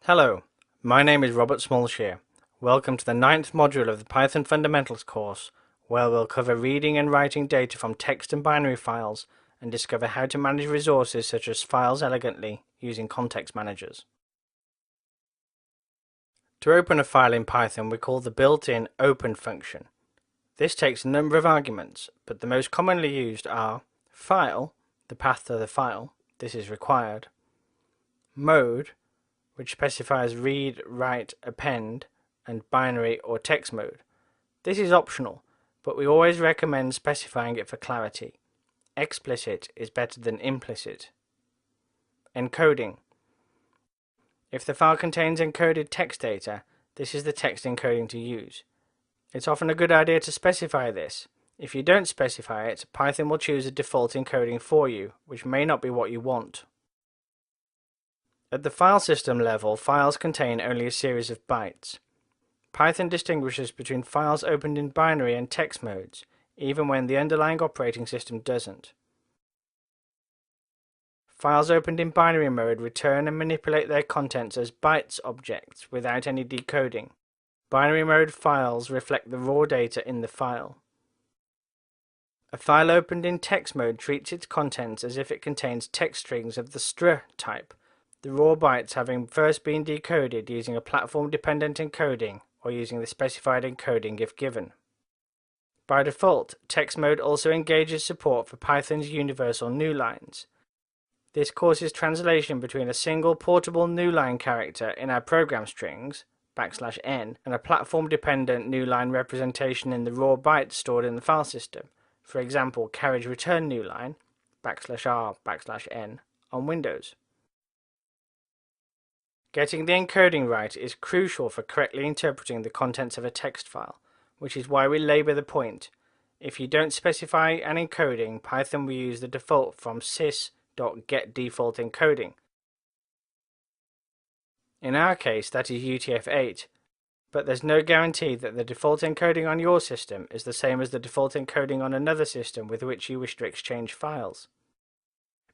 Hello, my name is Robert Smallshare. Welcome to the 9th module of the Python Fundamentals course, where we'll cover reading and writing data from text and binary files and discover how to manage resources such as files elegantly using context managers. To open a file in Python, we call the built-in open function. This takes a number of arguments, but the most commonly used are file, the path to the file, this is required, mode, which specifies read, write, append, and binary or text mode. This is optional, but we always recommend specifying it for clarity. Explicit is better than implicit. Encoding. If the file contains encoded text data, this is the text encoding to use. It's often a good idea to specify this. If you don't specify it, Python will choose a default encoding for you, which may not be what you want. At the file system level, files contain only a series of bytes. Python distinguishes between files opened in binary and text modes, even when the underlying operating system doesn't. Files opened in binary mode return and manipulate their contents as bytes objects without any decoding. Binary mode files reflect the raw data in the file. A file opened in text mode treats its contents as if it contains text strings of the str type, the raw bytes having first been decoded using a platform-dependent encoding or using the specified encoding if given. By default, text mode also engages support for Python's universal newlines. This causes translation between a single portable newline character in our program strings, \n, and a platform-dependent newline representation in the raw bytes stored in the file system, for example carriage return newline, \r\n, on Windows. Getting the encoding right is crucial for correctly interpreting the contents of a text file, which is why we labour the point. If you don't specify an encoding, Python will use the default from sys.getDefaultEncoding. In our case, that is UTF-8, but there's no guarantee that the default encoding on your system is the same as the default encoding on another system with which you wish to exchange files.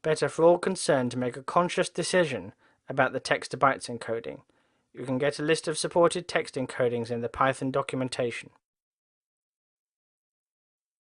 Better for all concerned to make a conscious decision about the text-to-bytes encoding. You can get a list of supported text encodings in the Python documentation.